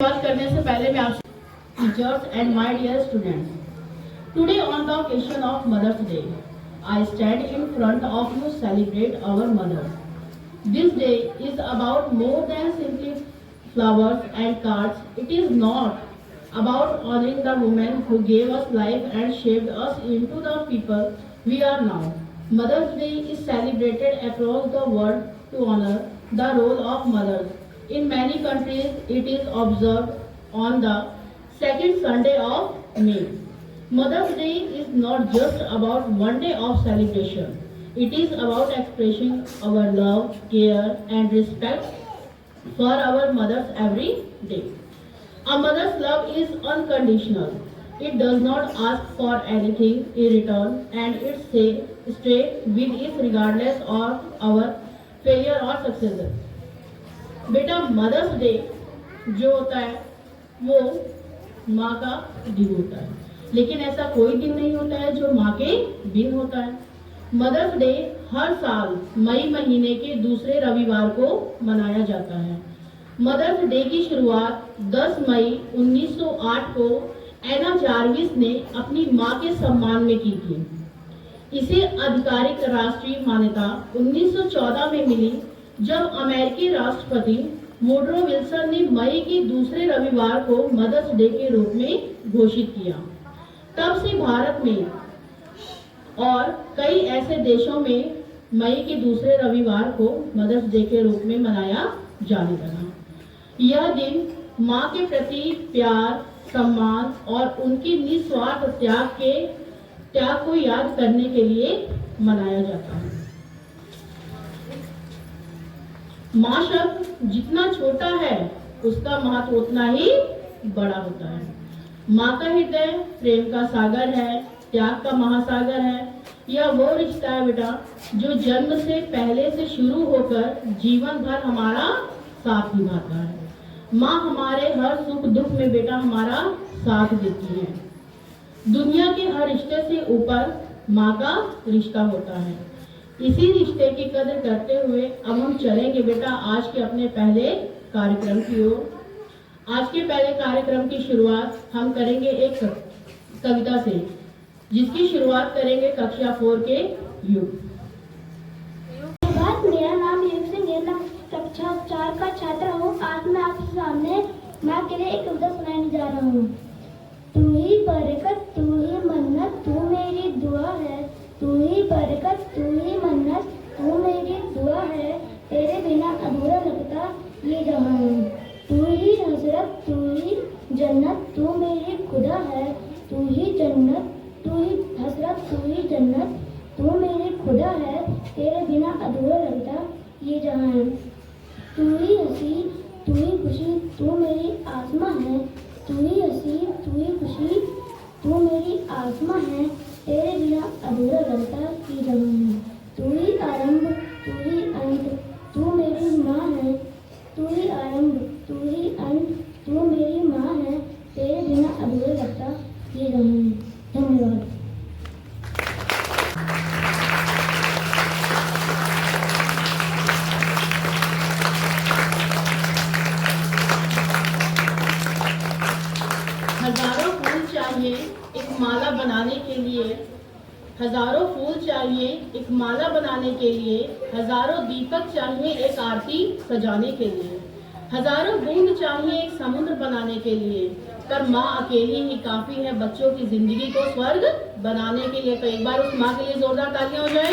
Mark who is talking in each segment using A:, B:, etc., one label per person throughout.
A: शुरुआत करने से पहले मैं आपसे teachers and my dear students, today on the occasion of mother's day I stand in front of you to celebrate our mothers. This day is about more than simply flowers and cards. It is not about honoring the women who gave us life and shaped us into the people we are now. Mother's Day is celebrated across the world to honor the role of mothers. In many countries, it is observed on the second Sunday of May. Mother's Day is not just about one day of celebration. It is about expressing our love, care, and respect for our mothers every day. A mother's love is unconditional. It does not ask for anything in return, and it stays with us regardless of our failure or success. बेटा, mother's day जो होता है वो माँ का दिन होता है, लेकिन ऐसा कोई दिन नहीं होता है जो माँ के बिन होता है। मदर्स डे हर साल मई महीने के दूसरे रविवार को मनाया जाता है। मदर्स डे की शुरुआत 10 मई 1908 को एना जार्विस ने अपनी माँ के सम्मान में की थी। इसे आधिकारिक राष्ट्रीय मान्यता 1914 में मिली, जब अमेरिकी राष्ट्रपति वुडरो विल्सन ने मई के दूसरे रविवार को मदर्स डे के रूप में घोषित किया। तब से भारत में और कई ऐसे देशों में मई के दूसरे रविवार को मदर्स डे के रूप में मनाया जाने लगा। यह दिन माँ के प्रति प्यार, सम्मान और उनके निस्वार्थ त्याग को याद करने के लिए मनाया जाता है। माँ शब्द जितना छोटा है उसका महत्व उतना ही बड़ा होता है। माँ का हृदय प्रेम का सागर है, त्याग का महासागर है। यह वो रिश्ता है बेटा जो जन्म से पहले से शुरू होकर जीवन भर हमारा साथ निभाता है। माँ हमारे हर सुख दुख में बेटा हमारा साथ देती है। दुनिया के हर रिश्ते से ऊपर माँ का रिश्ता होता है। इसी रिश्ते की कदर करते हुए अब हम चलेंगे बेटा आज के अपने पहले कार्यक्रम की ओर। आज के पहले कार्यक्रम की शुरुआत हम करेंगे एक कविता से, जिसकी शुरुआत करेंगे कक्षा 4 के युग।
B: मेरा नाम युग सिंह है, मैं कक्षा 4 का छात्र हूँ। आज मैं आपके सामने माँ के लिए एक कविता सुनाने जा रहा हूँ। तू ही बरकत, तू ही मन्नत, तू मेरी दुआ है। तू ही बरकत, तू ही मन्नत, तू मेरी दुआ है। तेरे बिना अधूरा लगता ये जहां। तू ही हसरत, तू ही जन्नत, तू मेरी खुदा है। तू ही जन्नत, तू ही हसरत, तू ही जन्नत, तू मेरी खुदा है। तेरे बिना अधूरा लगता ये जहां। तू ही हंसी, तू ही खुशी, तू मेरी आसमां है। तू ही हंसी, तू ही खुशी, तू मेरी आसमां है। तेरे बिना अधूरा लगता ये जहां। तू ही आरंभ, तू ही अंत, तू मेरी माँ है। तू ही आरंभ, तू ही अंत, तू मेरी माँ है। तेरे बिना अधूरा लगता ये जहां। धन्यवाद।
A: हजारों फूल चाहिए एक माला बनाने के लिए, हजारों फूल चाहिए एक माला बनाने के लिए, हजारों दीपक चाहिए एक आरती सजाने के लिए, हजारों बूंद चाहिए एक समुद्र बनाने के लिए, पर माँ अकेली ही काफी है बच्चों की जिंदगी को स्वर्ग बनाने के लिए। तो एक बार उस माँ के लिए जोरदार तालियां हो जाए।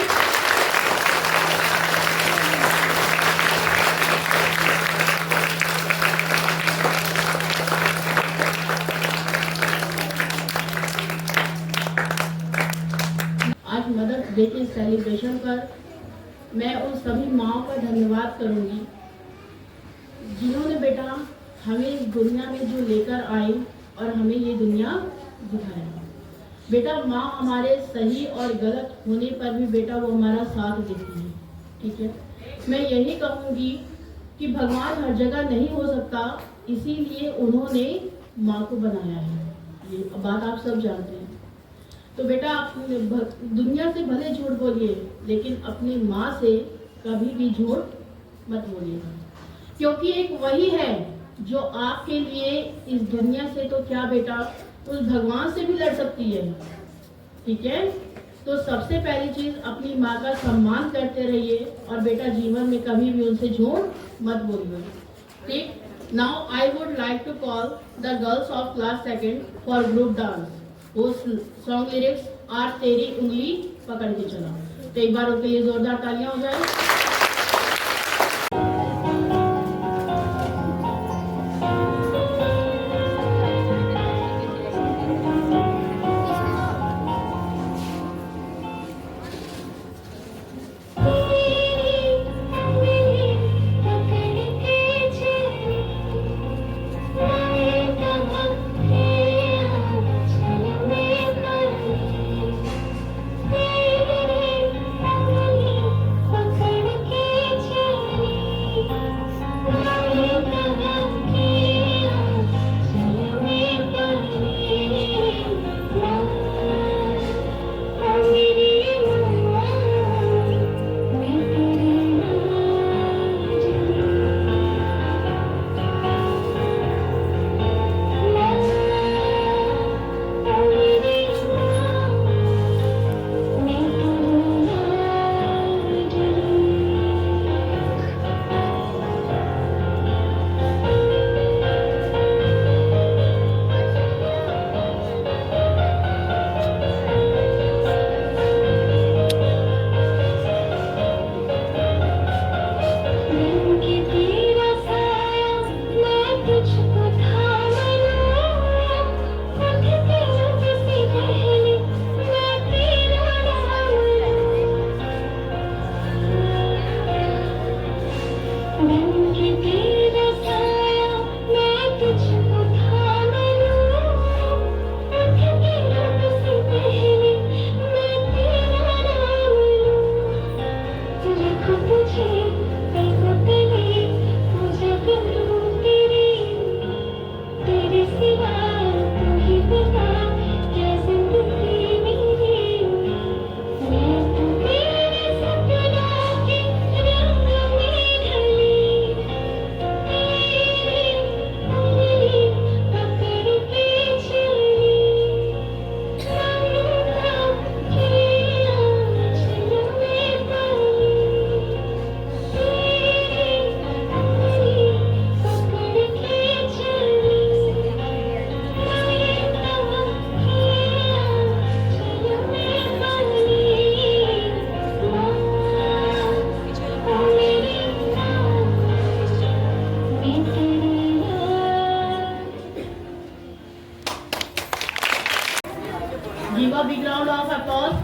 A: आज मदर्स डे के सेलिब्रेशन पर मैं उन सभी माँओं का धन्यवाद करूंगी जिन्होंने बेटा हमें इस दुनिया में जो लेकर आई और हमें ये दुनिया दिखाया। बेटा माँ हमारे सही और गलत होने पर भी बेटा वो हमारा साथ देती है। ठीक है, मैं यही कहूँगी कि भगवान हर जगह नहीं हो सकता, इसीलिए उन्होंने माँ को बनाया है। ये बात आप सब जानते हैं। तो बेटा आप दुनिया से भले झूठ बोलिए, लेकिन अपनी माँ से कभी भी झूठ मत बोलिएगा, क्योंकि एक वही है जो आपके लिए इस दुनिया से तो क्या बेटा, उस भगवान से भी लड़ सकती है। ठीक है, तो सबसे पहली चीज अपनी माँ का सम्मान करते रहिए और बेटा जीवन में कभी भी उनसे झूठ मत बोलिए। ठीक, now I would like to call the girls of class second for group dance. वो सॉन्ग लिरिक्स आर तेरी उंगली पकड़ के चला। तो एक बार उनके लिए जोरदार तालियां हो जाए। Give a big round of applause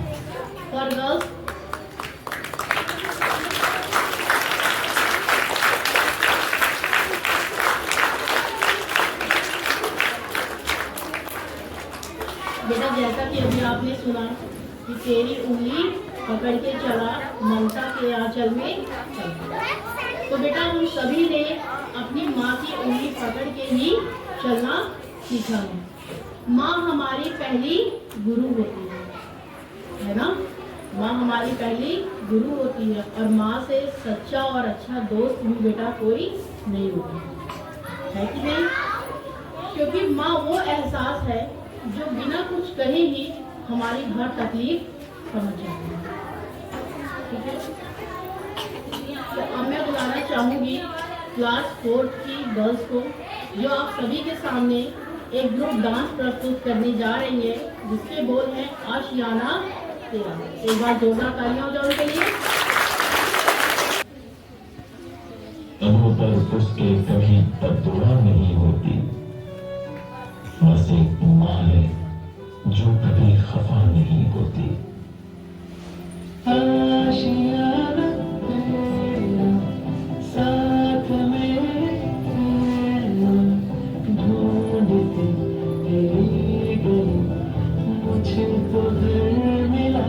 A: for girls. बेटा जैसा कि अभी आपने सुना कि तेरी उंगली पकड़ के चला ममता के आंचल में चल। तो बेटा हम सभी ने अपनी माँ की उंगली पकड़ के ही चलना सीखा है। माँ हमारी पहली गुरु होती है ना। माँ हमारी पहली गुरु होती है और माँ से सच्चा और अच्छा दोस्त भी बेटा कोई नहीं होता है कि नहीं। क्योंकि माँ वो एहसास है जो बिना कुछ कहे ही हमारी हर तकलीफ समझ जाती है। ठीक है, तो अब मैं बुलाना चाहूंगी क्लास 4 की गर्ल्स को, जो आप सभी के सामने एक ग्रुप डांस प्रस्तुत करने जा रही है, जिसके बोल हैं आशियाना तेरा। एक बार जोरदार तालियां हो जाओ उनके लिए।
C: अबू पर उसके कभी बद्दुआ नहीं होती, बस एक माँ है जो कभी खफा नहीं होती। आशियाना तेरा साथ में ढूंढते तेरी गली मुझको घर मिला।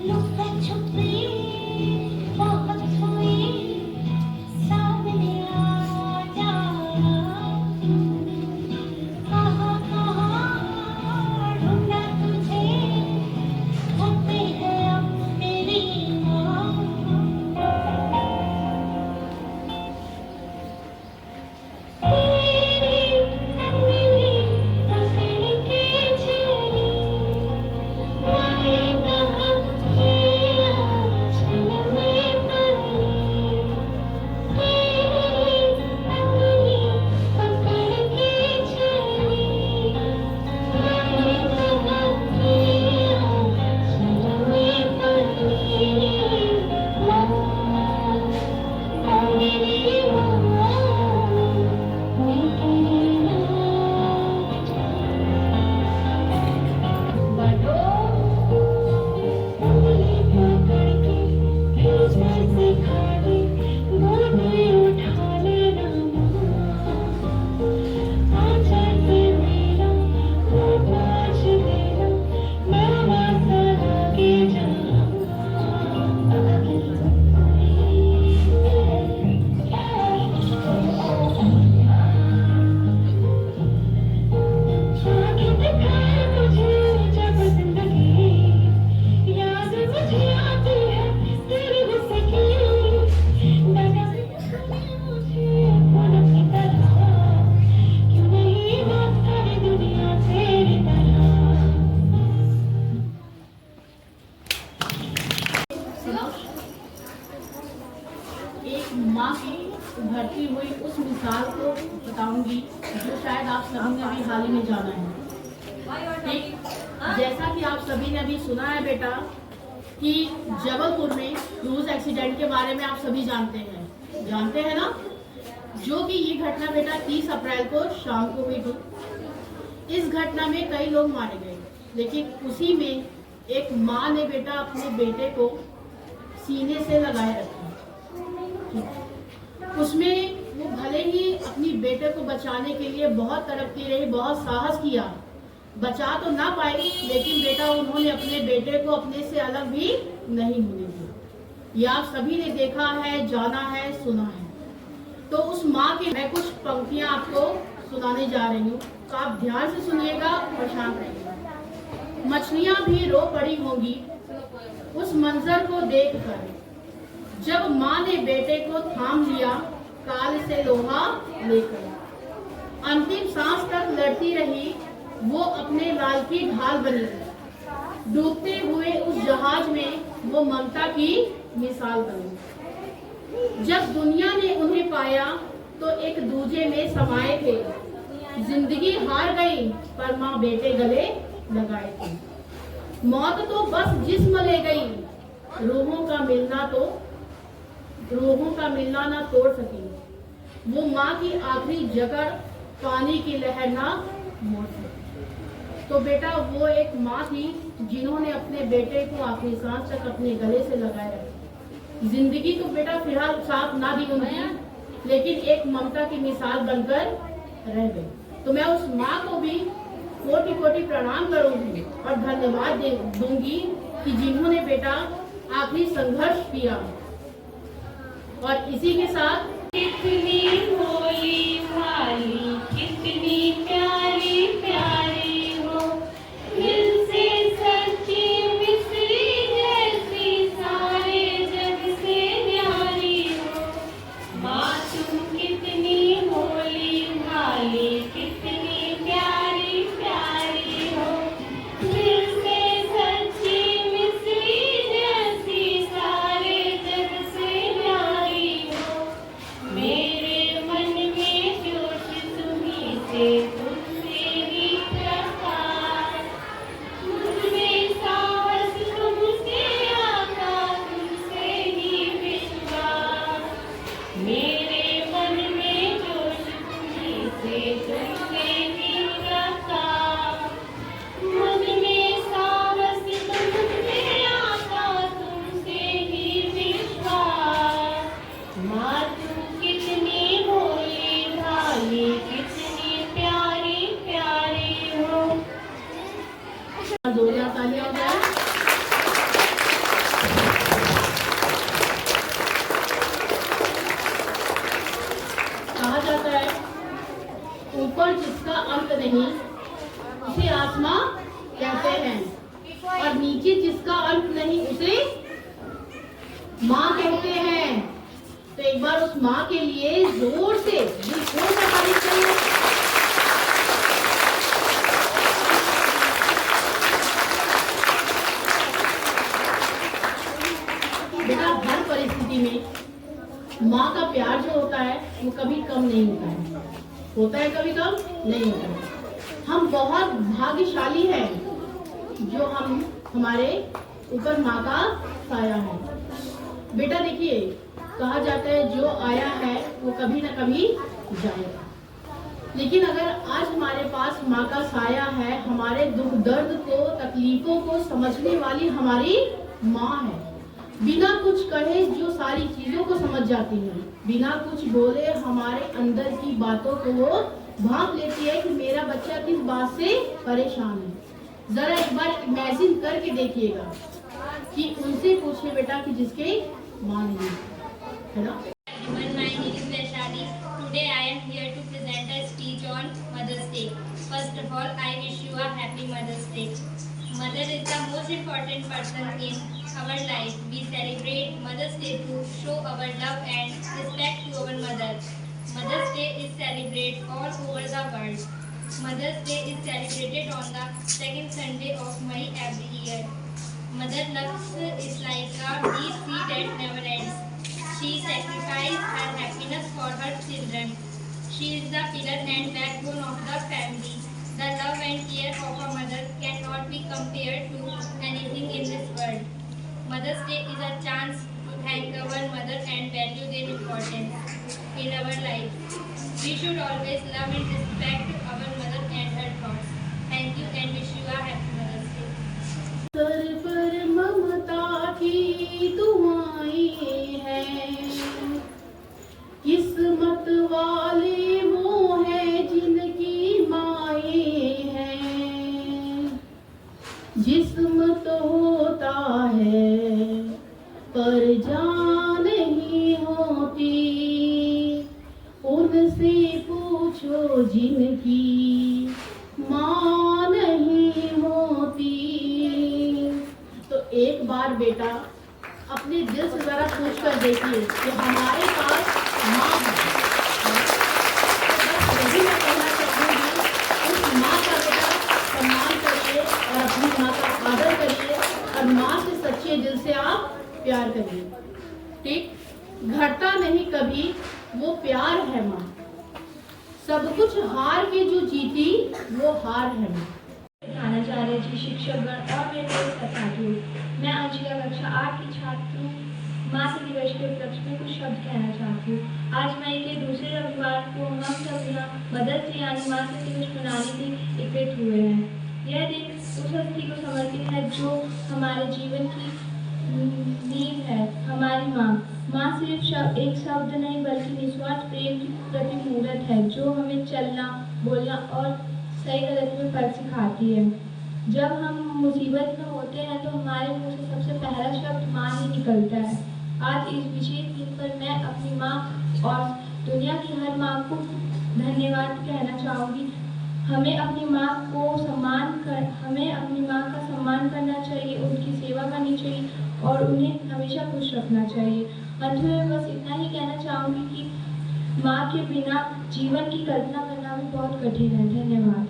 B: लुका छुपी बहुत हुई सामने आ जा
A: बताऊंगी जो शायद आप सभी ने अभी हाल ही में जाना है। ठीक, जैसा कि आप सभी ने अभी सुना है बेटा कि जबलपुर में क्रूज एक्सीडेंट के बारे में आप सभी जानते हैं ना, जो कि ये घटना बेटा 30 अप्रैल को शाम को हुई थी। इस घटना में कई लोग मारे गए, लेकिन उसी में एक माँ ने बेटा अपने बेटे को सीने से लगाए रखा। उसमें वो भले ही अपनी बेटे को बचाने के लिए बहुत तड़पती रही, बहुत साहस किया, बचा तो ना पाई, लेकिन बेटा उन्होंने अपने बेटे को अपने से अलग भी नहीं होने दिया। ये आप सभी ने देखा है, जाना है, सुना है। तो उस माँ की मैं कुछ पंक्तियां आपको सुनाने जा रही हूँ, तो आप ध्यान से सुनिएगा और शांत रहिएगा। मछलियां भी रो पड़ी होंगी उस मंजर को देखकर, जब माँ ने बेटे को थाम लिया काल से लोहा लेकर। अंतिम सांस तक लड़ती रही वो अपने लाल की ढाल बनी, डूबते हुए उस जहाज में वो ममता की मिसाल बनी। जब दुनिया ने उन्हें पाया तो एक दूजे में समाये थे, जिंदगी हार गई पर माँ बेटे गले लगाए थे। मौत तो बस जिस्म ले गई, रूहों का मिलना ना तोड़ सकी। वो माँ की आखिरी जकड़ पानी की लहर ना मोड़ सकी। तो बेटा वो एक माँ थी जिन्होंने अपने बेटे को आखिरी सांस तक अपने गले से लगाए रखा। जिंदगी तो बेटा फिलहाल साथ ना दी उनकी, लेकिन एक ममता की मिसाल बनकर रह गई। तो मैं उस माँ को भी कोटि कोटि प्रणाम करूंगी और धन्यवाद दूंगी कि जिन्होंने बेटा आखिरी संघर्ष किया। और इसी के साथ
D: कितनी भोली भाली, कितनी प्यारी प्यारी हो, दिल से सच्ची मिसरी जैसी, सारे जग से न्यारी हो। माँ तुम कितनी भोली भाली, कितनी प्यारी प्यारी हो, दिल से सच्ची मिसरी जैसी, सारे जग से न्यारी हो। मेरे मन में जोश तुम्हीं से, तुमसे ही प्रकाश, मुझमें साहस तुमसे आता, तुमसे ही विश्वास। मेरे मन में जोश तुम्हीं से, तुमसे ही प्रकाश, मुझमें साहस तुमसे आता, तुमसे ही विश्वास। माँ तू कितनी भोली भाली, कितनी प्यारी प्यारी हो।
A: जोरदार तालियां हो जाए। कहा जाता है ऊपर जिसका अंत नहीं उसे आत्मा कहते हैं, और नीचे जिसका अंत नहीं उसे माँ कहते हैं। तो एक बार उस माँ के लिए जोर से तारीफ करिए। बेटा हर परिस्थिति में माँ का प्यार जो होता है वो कभी कम नहीं होता है। होता है कभी कम नहीं होता है। हम बहुत भाग्यशाली हैं जो हमारे ऊपर माँ का साया है। बेटा देखिए कहा जाता है जो आया है वो कभी ना कभी जाएगा, लेकिन अगर आज हमारे पास माँ का साया है, हमारे दुख दर्द को तकलीफों को समझने वाली हमारी माँ है, बिना कुछ कहे जो सारी चीजों को समझ जाती है, बिना कुछ बोले हमारे अंदर की बातों को वो भांप लेती है कि मेरा बच्चा किस बात से परेशान है। जरा एक बार इमेजिन करके देखिएगा कि उनसे पूछिए बेटा कि जिसके माँ नहीं है ना।
D: My name is Vaishali. Today I am here to present a speech on Mother's Day. First of all, I wish you a happy Mother's Day. Mother is the most important person in our life. We celebrate Mother's Day to show our love and respect to our mother. Mother's Day is celebrated all over the world. Mother's Day is celebrated on the second Sunday of May every year. Mother love is like a deep sea that never ends. She sacrificed her happiness for her children. She is the pillar and backbone of the family. The love and care of a mother cannot be compared to anything in this world. Mother's Day is a chance to thank our mother and value their importance in our life. We should always love and respect our mother and her thoughts. Thank you and wish you a happy Mother's Day.
A: Sir पर ममता की दुआएं हैं, किस्मत वाले वो हैं जिनकी माएं हैं। जिस्म तो होता है पर जान नहीं होती, उनसे पूछो जिनकी माँ नहीं होती। तो एक बार बेटा अपने दिल से जरा सोच कर देखिए कि हमारे पास माँ है। तो बस यही मैं कहना चाहूँगी, उस माँ का बेटा सम्मान करिए और अपनी माँ का आदर करिए और माँ से सच्चे दिल से आप प्यार करिए। ठीक, घटता नहीं कभी वो प्यार है माँ, सब कुछ हार के जो जीती वो हार है माँ।
B: आचार्य जी, शिक्षकगण और मेरे सहपाठियों, मैं अंशिका कक्षा 8 की छात्र हूँ। मातृ दिवस के उपलक्ष्य में कुछ शब्द कहना चाहती हूँ। आज मई के दूसरे रविवार को हम सब यहाँ मदर्स डे यानी मातृ दिवस मनाने के लिए एकत्रित हुए हैं। यह दिन उस हस्ती को समर्पित है जो हमारे जीवन की नींव है, हमारी माँ। माँ सिर्फ एक शब्द नहीं बल्कि निस्वार्थ प्रेम की प्रतिमूर्त है जो हमें चलना, बोलना और सही गलत में फर्क सिखाती है। जब हम मुसीबत में होते हैं तो हमारे मुंह से सबसे पहला शब्द माँ ही निकलता है। आज इस विशेष दिन पर मैं अपनी माँ और दुनिया की हर माँ को धन्यवाद कहना चाहूँगी। हमें अपनी माँ का सम्मान करना चाहिए, उनकी सेवा करनी चाहिए और उन्हें हमेशा खुश रखना चाहिए। अंत में बस इतना ही कहना चाहूँगी कि माँ के बिना जीवन की कल्पना करना भी बहुत कठिन है। धन्यवाद।